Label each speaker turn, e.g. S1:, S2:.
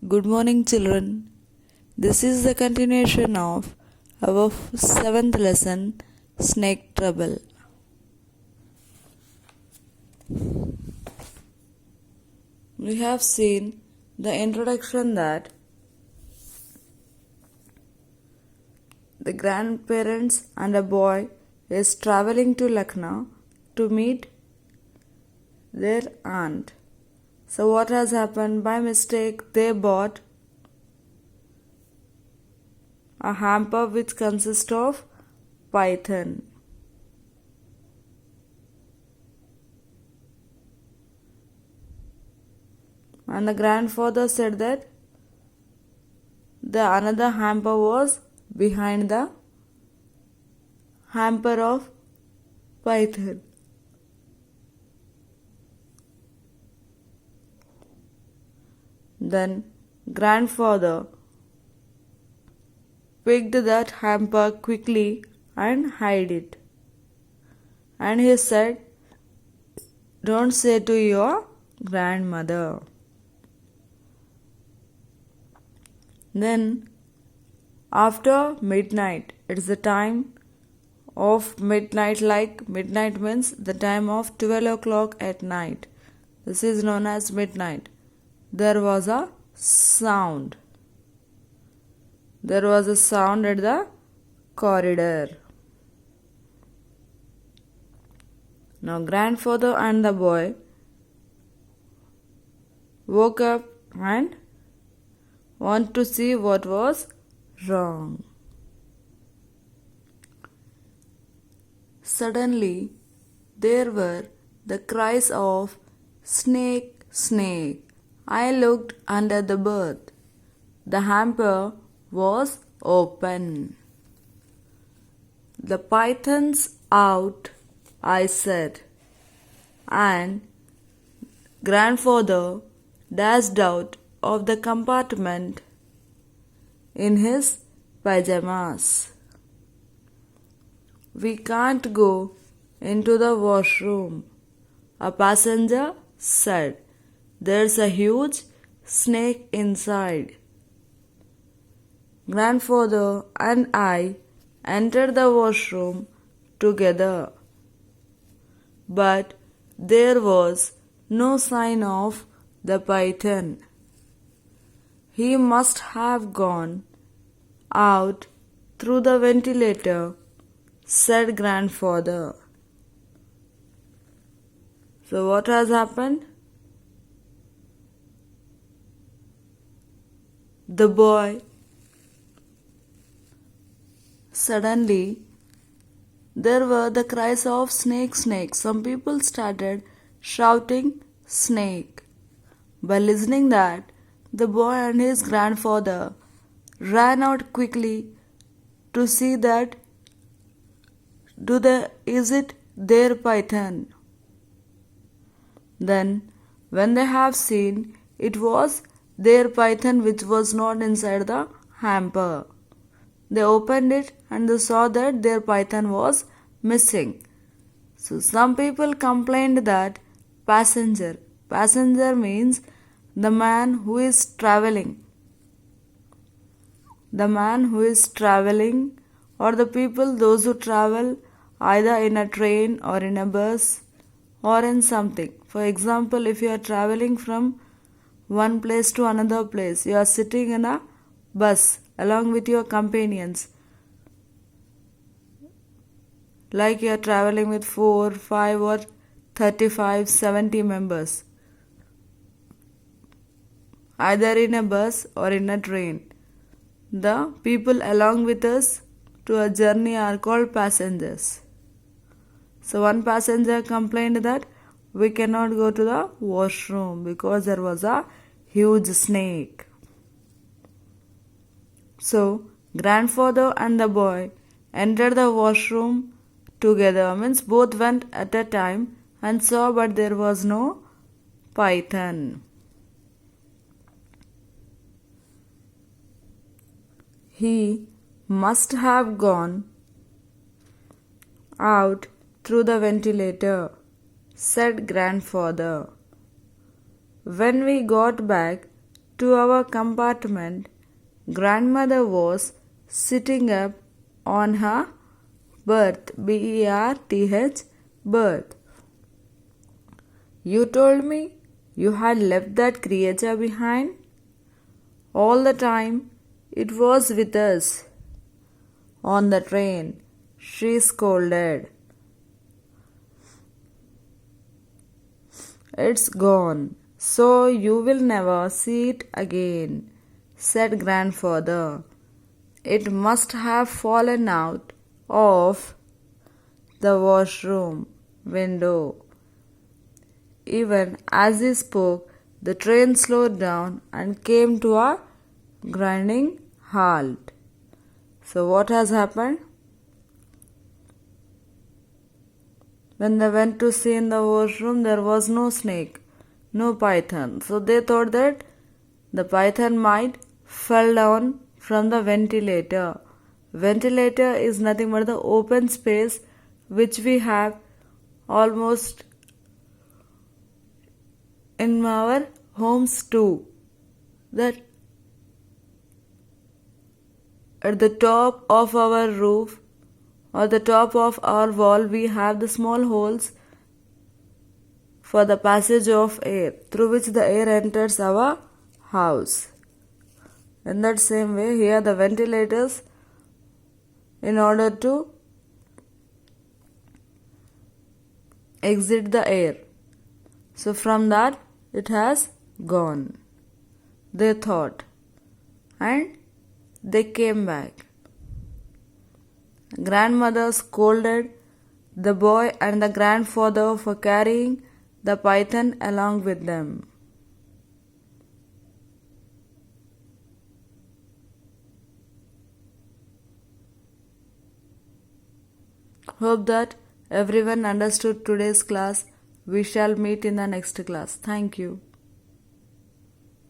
S1: Good morning, children. This is the continuation of our seventh lesson, Snake Trouble. We have seen the introduction that the grandparents and a boy is traveling to Lucknow to meet their aunt. So what has happened? By mistake, they bought a hamper which consists of python. And the grandfather said that the another hamper was behind the hamper of python. Then grandfather picked that hamper quickly and hid it. And he said, "Don't say to your grandmother." Then after midnight, it's the time of midnight, like midnight means the time of 12 o'clock at night. This is known as midnight. There was a sound. There was a sound at the corridor. Now grandfather and the boy woke up and want to see what was wrong. Suddenly there were the cries of "Snake, snake." I looked under the berth. The hamper was open. "The python's out," I said, and grandfather dashed out of the compartment in his pajamas. "We can't go into the washroom," a passenger said. "There's a huge snake inside." Grandfather and I entered the washroom together, but there was no sign of the python. "He must have gone out through the ventilator," said grandfather. So what has happened? The boy suddenly there were the cries of "Snake, snake." Some people started shouting "snake." By listening that, the boy and his grandfather ran out quickly to see that is it their python. Then when they have seen, it was their python which was not inside the hamper. They opened it and they saw that their python was missing. So some people complained that passenger means the man who is traveling. The man who is traveling, or the people, those who travel either in a train or in a bus or in something. For example, if you are traveling from one place to another place, you are sitting in a bus along with your companions. Like you are traveling with 4, 5 or 35, 70 members. Either in a bus or in a train. The people along with us to a journey are called passengers. So one passenger complained that we cannot go to the washroom because there was a huge snake. So grandfather and the boy entered the washroom together, means both went at a time and saw, but there was no python. "He must have gone out through the ventilator," said grandfather. When we got back to our compartment. Grandmother was sitting up on her berth, berth, berth. You told me you had left that creature behind? All the time it was with us. On the train, she scolded. It's gone, so you will never see it again, said grandfather. It must have fallen out of the washroom window. Even as he spoke, the train slowed down and came to a grinding halt. So, what has happened? When they went to see in the washroom, there was no snake, no python. So, they thought that the python might fell down from the ventilator. Ventilator is nothing but the open space which we have almost in our homes too. That at the top of our roof or the top of our wall we have the small holes for the passage of air through which the air enters our house. In that same way, here the ventilators, in order to exit the air. So from that it has gone, they thought, and they came back. Grandmother scolded the boy and the grandfather for carrying the python along with them. Hope that everyone understood today's class. We shall meet in the next class. Thank you.